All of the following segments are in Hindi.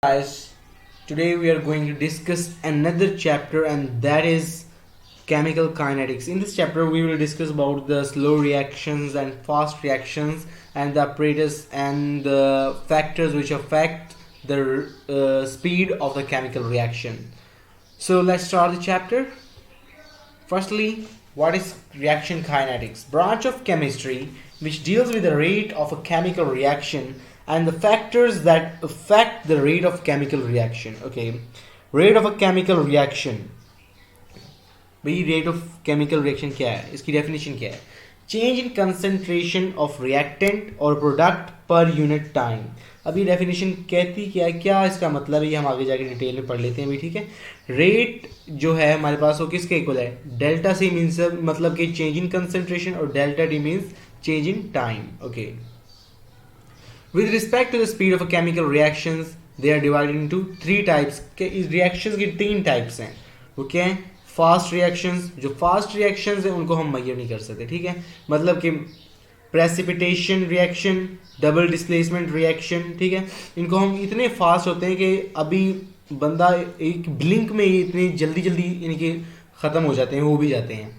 Guys, today we are going to discuss another chapter, and that is chemical kinetics. In this chapter we will discuss about the slow reactions and fast reactions and the apparatus and the factors which affect the speed of the chemical reaction. So let's start the chapter. Firstly, what is reaction kinetics? Branch of chemistry which deals with the rate of a chemical reaction and the factors that affect the rate of chemical reaction. Okay, rate of a chemical reaction. भाई रेट ऑफ केमिकल रिएक्शन क्या है, इसकी डेफिनेशन क्या है? Change in concentration of reactant और प्रोडक्ट पर यूनिट टाइम. अभी डेफिनेशन कहती क्या है, क्या इसका मतलब है, ये हम आगे जाके डिटेल में पढ़ लेते हैं. अभी ठीक है. रेट जो है हमारे पास वो किसके इक्वल है? डेल्टा सी मीन्स मतलब कि चेंज इन कंसंट्रेशन और delta T means change in time. Okay. With respect to the speed of a chemical reactions, they are divided into three types. इस reactions की तीन types हैं. वो क्या है? Fast reactions. जो फास्ट रिएक्शंस हैं उनको हम मेजर नहीं कर सकते. ठीक है, मतलब कि precipitation reaction, double displacement reaction. ठीक है, इनको हम इतने फास्ट होते हैं कि अभी बंदा एक ब्लिंक में ही इतनी जल्दी जल्दी यानी कि ख़त्म हो जाते हैं, हो भी जाते हैं.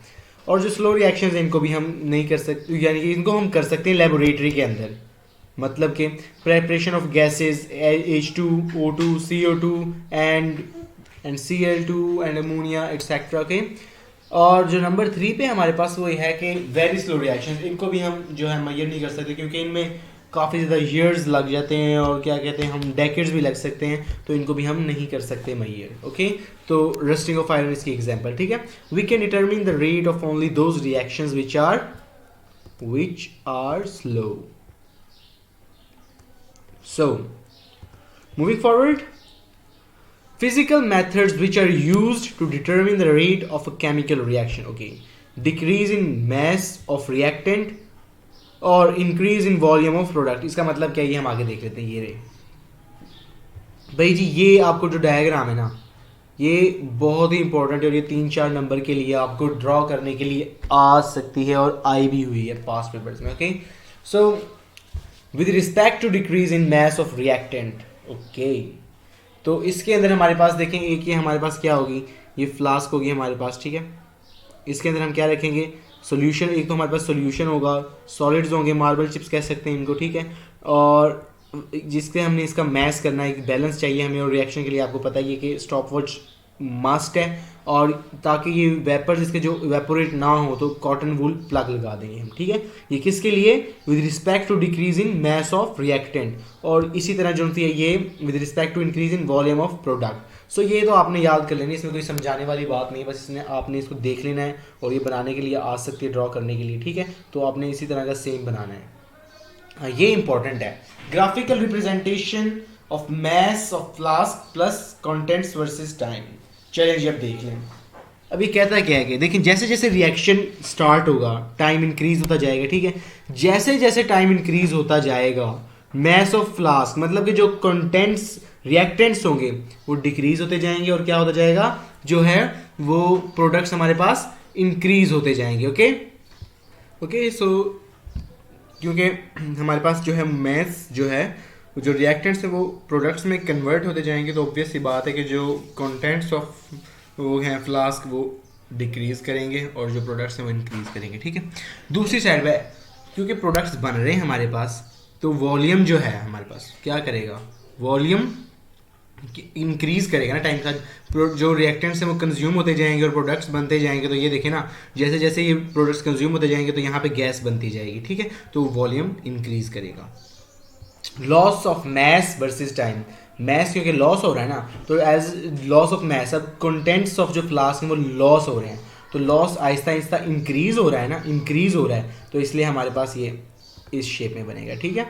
और जो स्लो रिएक्शंस हैं इनको भी हम नहीं कर सकते, यानी कि इनको हम कर सकते हैं लेबोरेटरी के अंदर. मतलब कि preparation of gases H2, O2, CO2 and Cl2 and ammonia etcetera के. और जो नंबर 3 पे हमारे पास वो है कि वेरी स्लो रिएक्शन. इनको भी हम जो है मेजर नहीं कर सकते क्योंकि इनमें काफ़ी ज़्यादा ईयर्स लग जाते हैं और क्या कहते हैं हम डेकेड्स भी लग सकते हैं, तो इनको भी हम नहीं कर सकते मेजर. ओके, तो रस्टिंग ऑफ आयरन इसकी एग्जांपल. ठीक है, we can determine the rate of only those reactions which are slow. So, moving forward, physical methods which are used to determine the rate of a chemical reaction. Okay, decrease in mass of reactant और increase in volume of product. इसका मतलब क्या है ये हम आगे देख लेते हैं. ये रहे भाई जी, ये आपको जो डायग्राम है ना, ये बहुत ही इंपॉर्टेंट है और ये 3-4 नंबर के लिए आपको ड्रॉ करने के लिए आ सकती है और आई भी हुई है पास्ट पेपर्स में. Okay, so with respect to decrease in mass of reactant. Okay, तो इसके अंदर हमारे पास देखें एक ये हमारे पास क्या होगी, ये फ्लास्क होगी हमारे पास. ठीक है, इसके अंदर हम क्या रखेंगे? सॉल्यूशन. एक तो हमारे पास सॉल्यूशन होगा, सॉलिड्स होंगे, मार्बल चिप्स कह सकते हैं इनको. ठीक है, और जिसके हमने इसका मैस करना है, एक बैलेंस चाहिए हमें. और रिएक्शन के लिए आपको पता ही है कि स्टॉप वॉच मस्ट है, और ताकि ये वेपर्स इसके जो इवेपोरेट ना हो तो कॉटन वूल प्लग लगा देंगे हम. ठीक है, ये किसके लिए? With respect to decrease in mass of reactant. और इसी तरह जो होती है ये with respect to increase in volume of product. So ये तो आपने याद कर लेनी, इसमें कोई समझाने वाली बात नहीं है, बस इसमें आपने इसको देख लेना है और ये बनाने के लिए आ सकती है ड्रॉ करने के लिए. ठीक है, तो आपने इसी तरह का सेम बनाना है. ये इंपॉर्टेंट है. Graphical representation of mass of flask plus contents versus time. चलें जी, अब देख लें. अभी कहता क्या है कि देखिए, जैसे जैसे रिएक्शन स्टार्ट होगा टाइम इंक्रीज होता जाएगा. ठीक है, जैसे जैसे टाइम इंक्रीज होता जाएगा मास ऑफ फ्लास्क मतलब कि जो कंटेंट्स रिएक्टेंट्स होंगे वो डिक्रीज होते जाएंगे और क्या होता जाएगा, जो है वो प्रोडक्ट्स हमारे पास इंक्रीज होते जाएंगे. ओके ओके, सो क्योंकि हमारे पास जो है मास जो है जो रिएक्टेंट्स है वो प्रोडक्ट्स में कन्वर्ट होते जाएंगे, तो ऑब्वियस सी बात है कि जो कंटेंट्स ऑफ वो हैं फ्लास्क वो डिक्रीज करेंगे और जो प्रोडक्ट्स हैं वो इंक्रीज करेंगे. ठीक है, दूसरी साइड पे क्योंकि प्रोडक्ट्स बन रहे हैं हमारे पास, तो वॉल्यूम जो है हमारे पास क्या करेगा, वॉल्यूम इंक्रीज करेगा ना टाइम के साथ. जो रिएक्टेंट्स हैं वो कंज्यूम होते जाएंगे और प्रोडक्ट्स बनते जाएंगे. तो ये देखें ना, जैसे जैसे ये प्रोडक्ट्स कंज्यूम होते जाएंगे तो यहाँ पे गैस बनती जाएगी. ठीक है, तो वॉल्यूम इंक्रीज करेगा. Loss of mass versus time. Mass क्योंकि लॉस हो रहा है ना, तो एज लॉस ऑफ मैस, अब कंटेंट्स ऑफ जो फ्लास्क हैं वो लॉस हो रहे हैं, तो लॉस आहिस्ता आहिस्ता इंक्रीज हो रहा है ना, इंक्रीज हो रहा है, तो इसलिए हमारे पास ये इस शेप में बनेगा. ठीक है,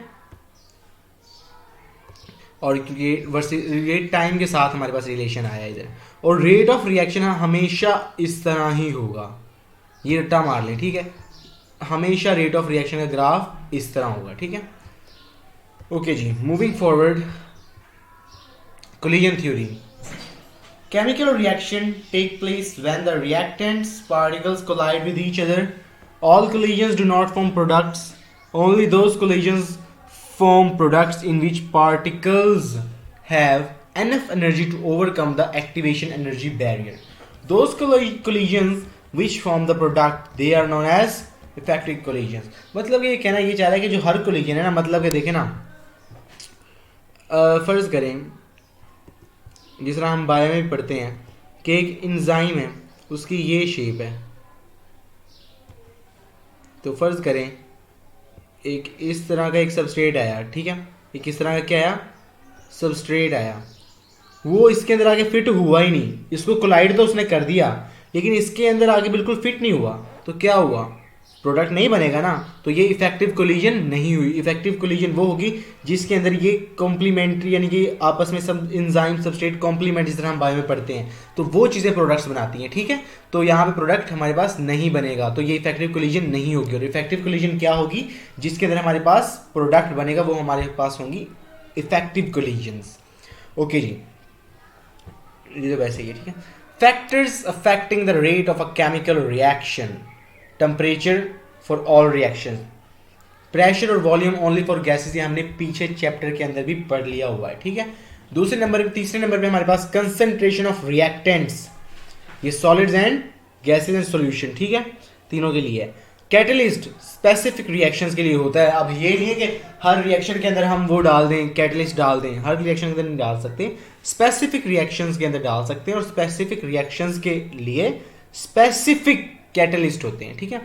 और क्योंकि वर्सेस ये टाइम के साथ हमारे पास रिलेशन आया इधर. और रेट ऑफ रिएक्शन हमेशा इस तरह ही होगा, ये रट्टा मार लें. ठीक है, हमेशा रेट ऑफ रिएक्शन का ग्राफ इस तरह होगा. ठीक है, ओके जी, moving forward. collision theory. Chemical reaction take place when the reactants particles collide with each other. All collisions do not form products. Only those collisions form products in which particles have enough energy to overcome the activation energy barrier. Those collisions which form the product, they are known as effective collisions. मतलब ये कहना ये चाह रहा है कि जो हर collision है ना, मतलब कि देखें ना, फर्ज करें जिस तरह हम बायो में भी पढ़ते हैं कि एक इंजाइम है, उसकी ये शेप है, तो फर्ज करें एक इस तरह का एक सबस्ट्रेट आया, ठीक है, एक इस तरह का क्या आया, सबस्ट्रेट आया, वो इसके अंदर आके फिट हुआ ही नहीं, इसको कोलाइड तो उसने कर दिया लेकिन इसके अंदर आके बिल्कुल फिट नहीं हुआ, तो क्या हुआ, प्रोडक्ट नहीं बनेगा ना, तो ये इफेक्टिव कोलिजन नहीं हुई। इफेक्टिव कोलिजन वो होगी जिसके अंदर ये कॉम्प्लीमेंट्री यानी कि आपस में सब इंजाइम सबस्ट्रेट कॉम्प्लीमेंट, जिस तरह हम बायो में पढ़ते हैं, तो वो चीज़ें प्रोडक्ट्स बनाती हैं, ठीक है। तो यहाँ पे प्रोडक्ट हमारे पास नहीं बनेगा, तो ये इफेक्टिव कोलिजन नहीं होगी। और इफेक्टिव कोलिजन क्या होगी, जिसके अंदर हमारे पास प्रोडक्ट बनेगा, वो हमारे पास होंगी इफेक्टिव कोलिजन्स। ओके जी, ये तो वैसे ही है, ठीक है। Factors affecting the rate of a chemical reaction, temperature for all reaction, pressure और वॉल्यूम ओनली फॉर गैसेस, ये हमने पीछे चैप्टर के अंदर भी पढ़ लिया हुआ है, ठीक है। तीसरे नंबर पे हमारे पास कंसंट्रेशन ऑफ रिएक्टेंट्स, ये solids and gases and solution, ठीक है, तीनों के लिए। कैटलिस्ट स्पेसिफिक रिएक्शंस के लिए होता है। अब ये नहीं है कि हर रिएक्शन के अंदर हम वो डाल दें, कैटलिस्ट डाल दें, हर रिएक्शन के अंदर नहीं डाल सकते, स्पेसिफिक रिएक्शंस के अंदर डाल सकते हैं, और स्पेसिफिक रिएक्शंस के लिए स्पेसिफिक कैटलिस्ट होते हैं, ठीक है।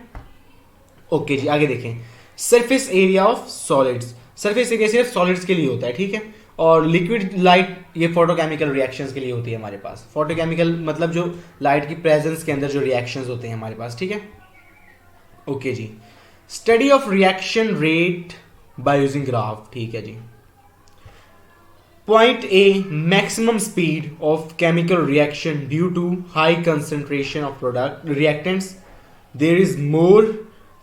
ओके जी, आगे देखें। Surface area of solids, surface area सिर्फ सॉलिड्स के लिए होता है, ठीक है। और लिक्विड लाइट, ये फोटोकेमिकल रिएक्शंस के लिए होती है हमारे पास। फोटोकेमिकल मतलब जो लाइट की प्रेजेंस के अंदर जो रिएक्शंस होते हैं हमारे पास, ठीक है। ओके जी, study of reaction rate by using graph, ठीक है जी। Point A, maximum speed of chemical reaction due to high concentration of product reactants, there is more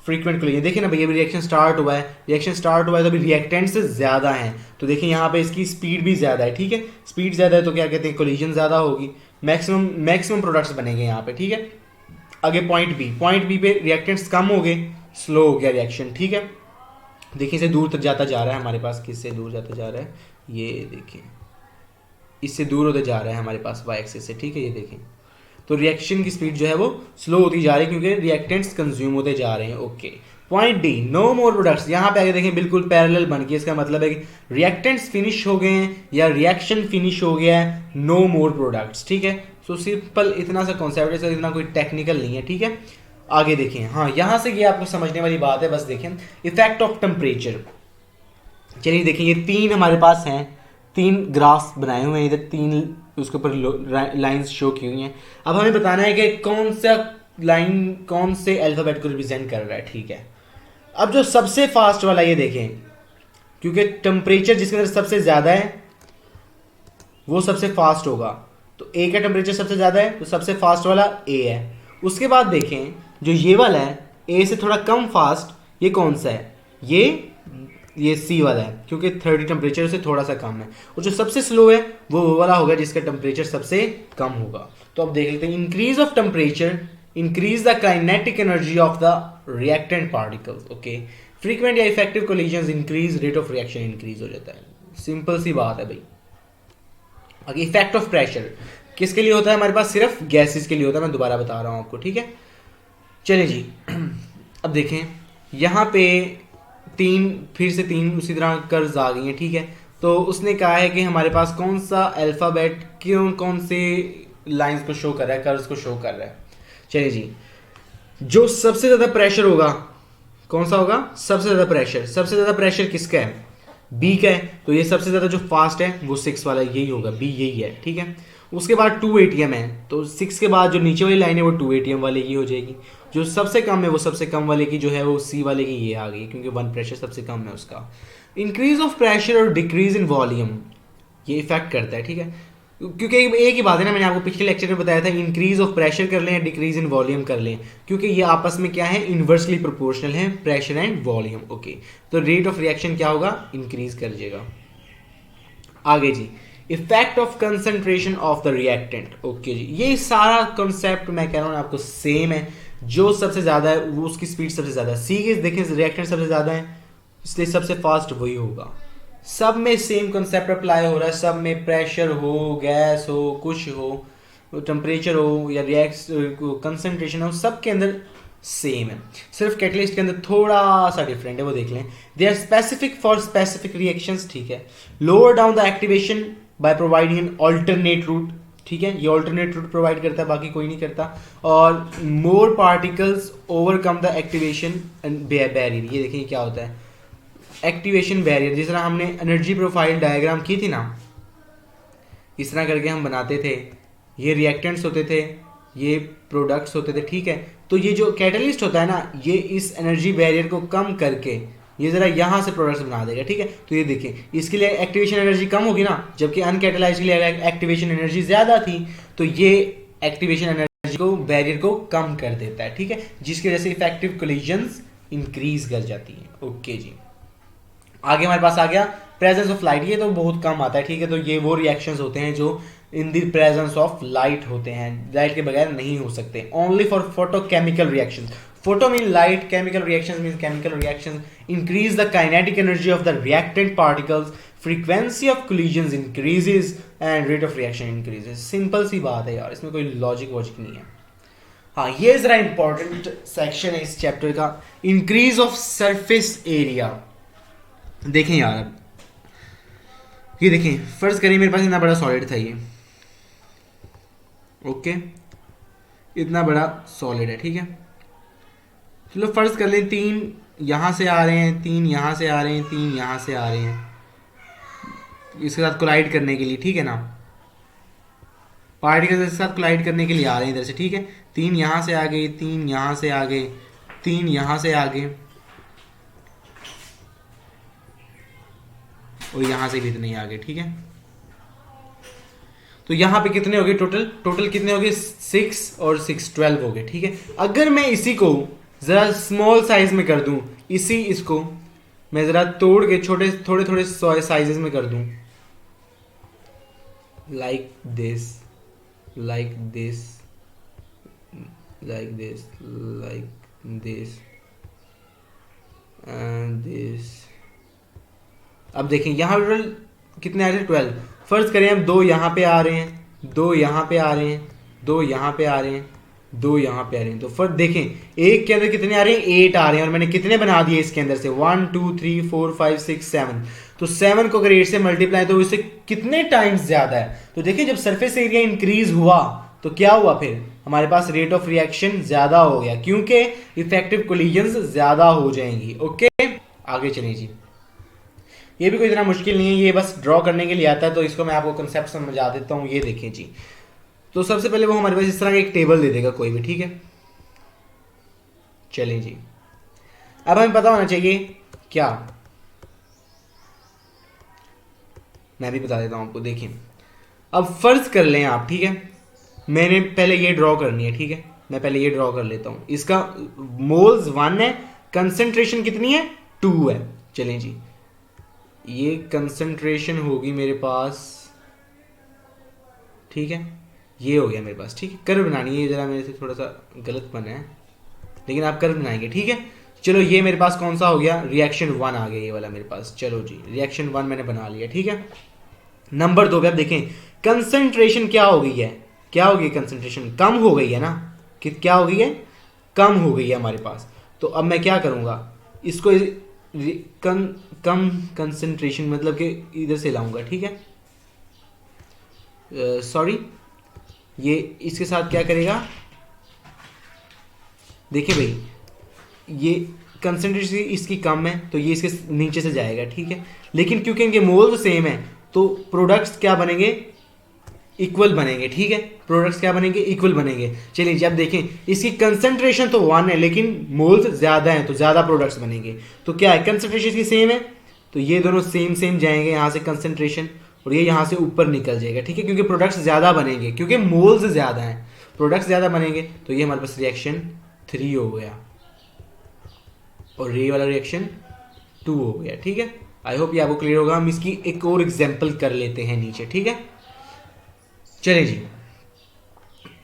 frequent collision. देखिए ना भैया, रिएक्शन स्टार्ट हुआ है, तो अभी रिएक्टेंट्स ज्यादा हैं, तो देखिए यहाँ पे इसकी स्पीड भी ज्यादा है, ठीक है। स्पीड ज्यादा है तो क्या कहते हैं, कोलिजन ज्यादा होगी, मैक्सिमम प्रोडक्ट्स बनेंगे यहाँ पे, ठीक है। आगे पॉइंट बी पे रिएक्टेंट्स कम हो गए, स्लो हो गया रिएक्शन, ठीक है। देखिए इसे दूर तक जाता जा रहा है हमारे पास, किससे दूर जाता जा रहा है, ये देखिए इससे दूर होते जा रहा है हमारे पास वाई एक्सिस से, ठीक है, ये देखें। तो रिएक्शन की स्पीड जो है वो स्लो होती जा रही है क्योंकि रिएक्टेंट्स कंज्यूम होते जा रहे हैं। Okay, point D, no more products. यहाँ पे आगे देखें बिल्कुल पैरेलल बन गई, इसका मतलब है कि रिएक्टेंट्स फिनिश हो गए हैं या रिएक्शन फिनिश हो गया है, नो मोर प्रोडक्ट्स, ठीक है। सो सिंपल इतना सा कॉन्सेप्ट है, इतना कोई टेक्निकल नहीं है, ठीक है। आगे देखें, हाँ यहाँ से ये आपको समझने वाली बात है, बस देखें इफेक्ट ऑफ टेम्परेचर। चलिए देखें, ये तीन हमारे पास हैं, तीन ग्राफ बनाए हुए हैं, इधर तीन उसके ऊपर लाइंस शो की हुई हैं। अब हमें बताना है कि कौन सा लाइन कौन से अल्फाबेट को रिप्रेजेंट कर रहा है, ठीक है। अब जो सबसे फास्ट वाला ये देखें, क्योंकि टेम्परेचर जिसके अंदर सबसे ज्यादा है वो सबसे फास्ट होगा, तो ए का टेम्परेचर सबसे ज्यादा है तो सबसे फास्ट वाला ए है। उसके बाद देखें जो ये वाला है ए से थोड़ा कम फास्ट, ये कौन सा है, ये सी वाला है क्योंकि 30 टेम्परेचर से थोड़ा सा कम है। और जो सबसे स्लो है वो वाला होगा जिसका टेम्परेचर सबसे कम होगा। तो अब देख लेते हैं, increase of temperature increase the kinetic energy of the reactant particles. Okay, frequent या effective collisions increase, rate of reaction increase हो जाता है। सिंपल सी बात है भाई। आगे इफेक्ट ऑफ प्रेशर किसके लिए होता है, हमारे पास सिर्फ गैसेस के लिए होता है, मैं दोबारा बता रहा हूं आपको, ठीक है। चलिए जी, अब देखें यहाँ पे फिर से तीन उसी तरह कर्व्स आ गई हैं, ठीक है। तो उसने कहा है कि हमारे पास कौन सा अल्फाबेट कौन से लाइंस को शो कर रहा है, कर्व्स को शो कर रहा है। चलिए जी, जो सबसे ज्यादा प्रेशर होगा कौन सा होगा, सबसे ज्यादा प्रेशर किसका है, बी का है, तो ये सबसे ज्यादा जो फास्ट है वो 6 वाला यही होगा, बी यही है, ठीक है। उसके बाद 2 ATM है, तो 6 के बाद जो नीचे वाली लाइन है वो 2 ATM वाले की हो जाएगी। जो सबसे कम है वो सबसे कम वाले की जो है वो सी वाले की ये आ गई, क्योंकि 1 प्रेशर सबसे कम है उसका। इंक्रीज ऑफ प्रेशर और डिक्रीज इन वॉल्यूम ये इफेक्ट करता है, ठीक है। क्योंकि एक ही बात है ना, मैंने आपको पिछले लेक्चर में बताया था, इंक्रीज ऑफ प्रेशर कर लें या डिक्रीज इन वॉल्यूम कर लें, क्योंकि ये आपस में क्या है, इनवर्सली प्रोपोर्शनल है, प्रेशर एंड वॉल्यूम। ओके, तो रेट ऑफ रिएक्शन क्या होगा, इंक्रीज कर जाएगा। आगे जी, effect of concentration of the reactant. Okay जी, ये सारा कॉन्सेप्ट मैं कह रहा हूँ आपको सेम है, जो सबसे ज्यादा है वो उसकी स्पीड सबसे ज्यादा है। सी के देखें रिएक्टेंट सबसे ज्यादा है इसलिए सबसे फास्ट वही होगा, सब में सेम कंसेप्ट अप्लाई हो रहा है, सब में प्रेशर हो, गैस हो, कुछ हो, टेम्परेचर हो या रिएक्ट कंसंट्रेशन हो, सब के अंदर सेम है। सिर्फ कैटलिस्ट के अंदर थोड़ा सा डिफरेंट है, वो देख लें। They are specific for specific reactions, ठीक है। Lower down the activation by providing an alternate route, ठीक है, ये ऑल्टरनेट रूट प्रोवाइड करता है, बाकी कोई नहीं करता। और more particles overcome the activation barrier, ये देखिए क्या होता है एक्टिवेशन बैरियर। जिस तरह हमने एनर्जी प्रोफाइल डायग्राम की थी ना, इस तरह करके हम बनाते थे, ये रिएक्टेंट्स होते थे, ये प्रोडक्ट्स होते थे, ठीक है। तो ये जो कैटलिस्ट होता है ना, ये इस एनर्जी बैरियर को कम करके ये जरा यहाँ से प्रोडक्ट्स बना देगा, ठीक है। तो ये देखिए, इसके लिए एक्टिवेशन एनर्जी कम होगी ना, जबकि अनकैटलाइज्ड के लिए एक्टिवेशन एनर्जी ज्यादा थी, तो ये एक्टिवेशन एनर्जी को बैरियर को कम कर देता है, ठीक है, जिसकी वजह से इफेक्टिव कोलिजन्स इंक्रीज कर जाती है। ओके जी, आगे हमारे पास आ गया प्रेजेंस ऑफ लाइट। ये तो बहुत कम आता है, ठीक है। तो ये वो रिएक्शंस होते हैं जो in the presence of light होते हैं, लाइट के बगैर नहीं हो सकते। Only for photochemical reactions, photo mean light, chemical reactions mean chemical reactions, increase the kinetic energy of the reactant particles, frequency of collisions increases and rate of reaction increases. Simple सी बात है यार, इसमें कोई लॉजिक वॉजिक नहीं है। हाँ, ये जरा इंपॉर्टेंट सेक्शन है इस चैप्टर का, इंक्रीज ऑफ सरफेस एरिया। देखें यार, ये देखें, फर्ज करें मेरे पास इतना बड़ा सॉलिड था ये, ओके, इतना बड़ा सॉलिड है, ठीक है। चलो फर्ज कर लें 3 यहां से आ रहे हैं, 3 यहां से आ रहे हैं, 3 यहां से आ रहे हैं इसके साथ कोलाइड करने के लिए, ठीक है ना, पार्टिकल्स इसके साथ कोलाइड करने के लिए आ रहे हैं इधर से, ठीक है। 3 यहां से आ गए, 3 यहां से आ गए, 3 यहां से आ गए, और यहां से भी इतने आ गए, ठीक है। तो यहां पे कितने हो गए टोटल कितने हो गए, 6 और 6 12 हो गए, ठीक है। अगर मैं इसी को जरा स्मॉल साइज में कर दूं, इसको मैं जरा तोड़ के थोड़े थोड़े साइजेस में कर दूं, like this, like this, like this, like this and this. अब देखें यहाँ टोटल कितने आ रहे हैं, 12। फर्ज करें हम 2 यहाँ पे आ रहे हैं, 2 यहाँ पे आ रहे हैं, 2 यहाँ पे आ रहे हैं, 2 यहाँ पे आ रहे हैं। तो फर्ज देखें, एक के अंदर कितने आ रहे हैं, 8 आ रहे हैं, और मैंने कितने बना दिए इसके अंदर से, 1 2 3 4 5 6 7। तो 7 को अगर 8 से मल्टीप्लाई तो इससे कितने टाइम्स ज्यादा है। तो देखिए, जब सरफेस एरिया इंक्रीज हुआ तो क्या हुआ, फिर हमारे पास रेट ऑफ रिएक्शन ज्यादा हो गया, क्योंकि इफेक्टिव कोलिजन्स ज्यादा हो जाएंगी। ओके, आगे चलिए जी। ये भी कोई इतना मुश्किल नहीं है, ये बस ड्रॉ करने के लिए आता है, तो इसको मैं आपको कंसेप्ट समझा देता हूँ। ये देखें जी, तो सबसे पहले वो हमारे पास इस तरह का एक टेबल दे देगा कोई भी, ठीक है। चलें जी, अब हमें पता होना चाहिए क्या, मैं भी बता देता हूं आपको। देखिए, अब फर्ज कर लें आप, ठीक है, मैंने पहले ये ड्रॉ करनी है, ठीक है, मैं पहले ये ड्रॉ कर लेता हूं। इसका मोल्स 1 है, कंसंट्रेशन कितनी है, 2 है। चलें जी, ये कंसंट्रेशन होगी मेरे पास, ठीक है, ये हो गया मेरे पास, ठीक है। कर्व बनानी है, ये जरा मेरे से थोड़ा सा गलत बना है, लेकिन आप कर्व बनाएंगे, ठीक है। चलो, ये मेरे पास कौन सा हो गया, रिएक्शन 1 आ गया ये वाला मेरे पास। चलो जी, रिएक्शन 1 मैंने बना लिया, ठीक है। नंबर 2 पे अब देखें, कंसंट्रेशन क्या हो गई है, क्या हो गई, कंसंट्रेशन कम हो गई है ना, कि क्या हो गई है, कम हो गई है हमारे पास। तो अब मैं क्या करूंगा, इसको कम कंसंट्रेशन मतलब कि इधर से लाऊंगा, ठीक है। सॉरी, ये इसके साथ क्या करेगा, देखिए भाई, ये कंसंट्रेशन इसकी कम है तो ये इसके नीचे से जाएगा, ठीक है। लेकिन क्योंकि इनके मोल सेम है तो प्रोडक्ट्स क्या बनेंगे, इक्वल बनेंगे, ठीक है। प्रोडक्ट्स क्या बनेंगे, इक्वल बनेंगे। चलिए जब देखें, इसकी कंसंट्रेशन तो 1 है लेकिन मोल्स ज्यादा हैं तो ज्यादा प्रोडक्ट्स बनेंगे। तो क्या है, कंसंट्रेशन इसकी सेम है तो ये दोनों सेम सेम जाएंगे यहाँ से कंसंट्रेशन, और ये यहाँ से ऊपर निकल जाएगा, ठीक है, क्योंकि प्रोडक्ट्स ज्यादा बनेंगे, क्योंकि मोल्स ज्यादा हैं, प्रोडक्ट्स ज्यादा बनेंगे। तो ये हमारे पास रिएक्शन 3 हो गया और ये वाला रिएक्शन 2 हो गया, ठीक है। आई होप ये आपको क्लियर होगा। हम इसकी एक और एग्जांपल कर लेते हैं नीचे, ठीक है। चलिए जी,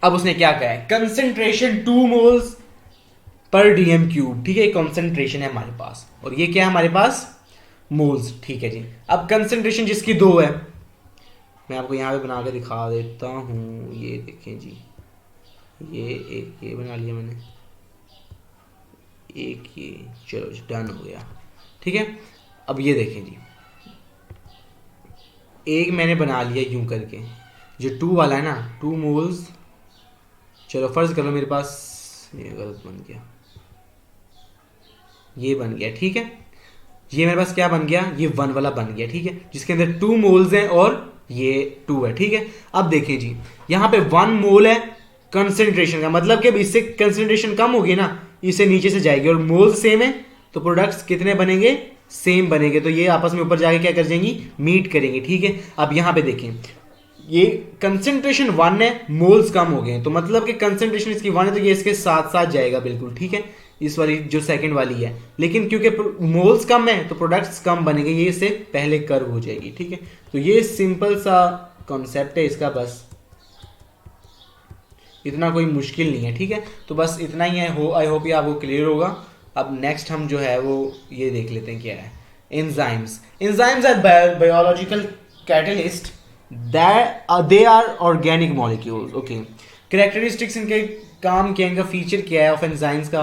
अब उसने क्या कहा है, concentration 2 moles per DM cube, ठीक है, कंसंट्रेशन है हमारे पास, और ये क्या है हमारे पास, मोल्स, ठीक है जी। अब कंसंट्रेशन जिसकी 2 है, मैं आपको यहाँ पे बना के दिखा देता हूँ, ये देखें जी, ये बना लिया मैंने, एक ये, चलो जी डन हो गया, ठीक है। अब ये देखें जी, एक मैंने बना लिया यूं करके, जो 2 वाला है ना, 2 मोल्स, चलो फर्ज कर लो मेरे पास, ये गलत बन गया, ये बन गया, ठीक है। ये मेरे पास क्या बन गया, ये 1 वाला बन गया, ठीक है, जिसके अंदर 2 मोल्स हैं और ये 2 है, ठीक है। अब देखें जी, यहाँ पे 1 मोल है कंसेंट्रेशन का, मतलब कि इससे कंसेंट्रेशन कम होगी ना, इसे नीचे से जाएगी, और मोल्स सेम है तो प्रोडक्ट्स कितने बनेंगे, सेम बनेंगे, तो ये आपस में ऊपर जाके क्या कर जाएंगी, मीट करेंगे, ठीक है। अब यहाँ पे देखें, ये कंसेंट्रेशन 1 है, मोल्स कम हो गए, तो मतलब कि कंसेंट्रेशन इसकी 1 है तो ये इसके साथ साथ जाएगा बिल्कुल, ठीक है, इस वाली जो सेकंड वाली है। लेकिन क्योंकि मोल्स कम है तो प्रोडक्ट्स कम बनेंगे, ये इससे पहले कर्व हो जाएगी, ठीक है। तो ये सिंपल सा कॉन्सेप्ट है इसका, बस इतना कोई मुश्किल नहीं है, ठीक है। तो बस इतना ही है, आई होप ये आपको क्लियर होगा। अब नेक्स्ट हम जो है वो ये देख लेते हैं क्या है, enzymes. Enzymes are biological catalyst they are organic molecules, okay. Characteristics इनके काम क्या, इनका फीचर क्या है ऑफ एंजाइम्स का,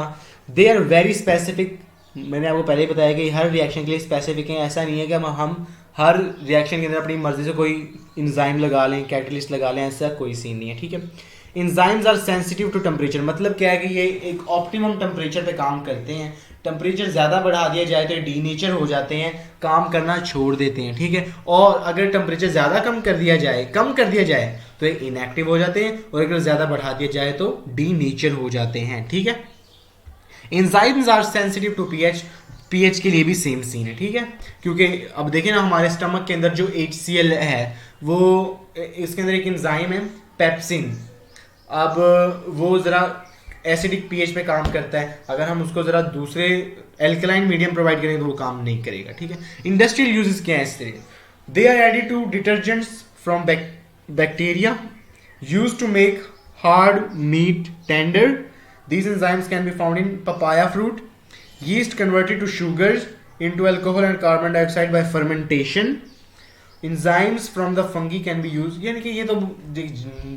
दे आर वेरी स्पेसिफिक। मैंने आपको पहले ही बताया कि हर रिएक्शन के लिए स्पेसिफिक है, ऐसा नहीं है कि हम हर रिएक्शन के अंदर अपनी मर्जी से कोई एंजाइम लगा लें, कैटलिस्ट लगा लें, ऐसा कोई सीन नहीं है, ठीक है। Enzymes are sensitive to temperature, मतलब क्या है कि ये एक ऑप्टिमम टेम्परेचर पे काम करते हैं, टेम्परेचर ज़्यादा बढ़ा दिया जाए तो डीनेचर हो जाते हैं, काम करना छोड़ देते हैं, ठीक है। और अगर टेम्परेचर ज़्यादा कम कर दिया जाए तो ये इनएक्टिव हो जाते हैं, और अगर ज़्यादा बढ़ा दिया जाए तो डीनेचर हो जाते हैं, ठीक है। Enzymes are sensitive to pH के लिए भी सेम सीन है, ठीक है। क्योंकि अब देखें ना, हमारे स्टमक के अंदर जो HCl है वो, इसके अंदर एक एंजाइम है पेप्सिन, अब वो ज़रा एसिडिक पीएच पे काम करता है, अगर हम उसको ज़रा दूसरे एल्कलाइन मीडियम प्रोवाइड करेंगे तो वो काम नहीं करेगा, ठीक है। इंडस्ट्रियल यूजेस क्या है इससे, they are added to detergents from bacteria used to make hard meat tender. These enzymes can be found in papaya fruit. Yeast converted to sugars into alcohol and carbon dioxide by fermentation. Enzymes from the fungi can be used. यानी कि ये तो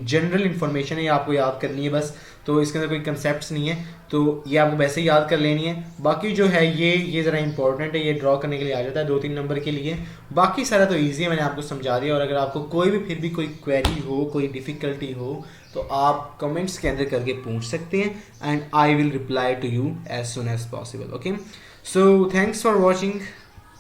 जनरल इंफॉर्मेशन है, ये आपको याद करनी है बस, तो इसके अंदर कोई कंसेप्ट्स नहीं है, तो ये आपको वैसे ही याद कर लेनी है। बाकी जो है ये ज़रा इंपॉर्टेंट है, ये ड्रॉ करने के लिए आ जाता है 2-3 नंबर के लिए, बाकी सारा तो ईजी है, मैंने आपको समझा दिया। और अगर आपको कोई भी फिर भी कोई क्वेरी हो, कोई डिफ़िकल्टी हो, तो आप कमेंट्स के अंदर करके पूछ सकते हैं, and I will reply to you as soon as possible, okay. So thanks for watching.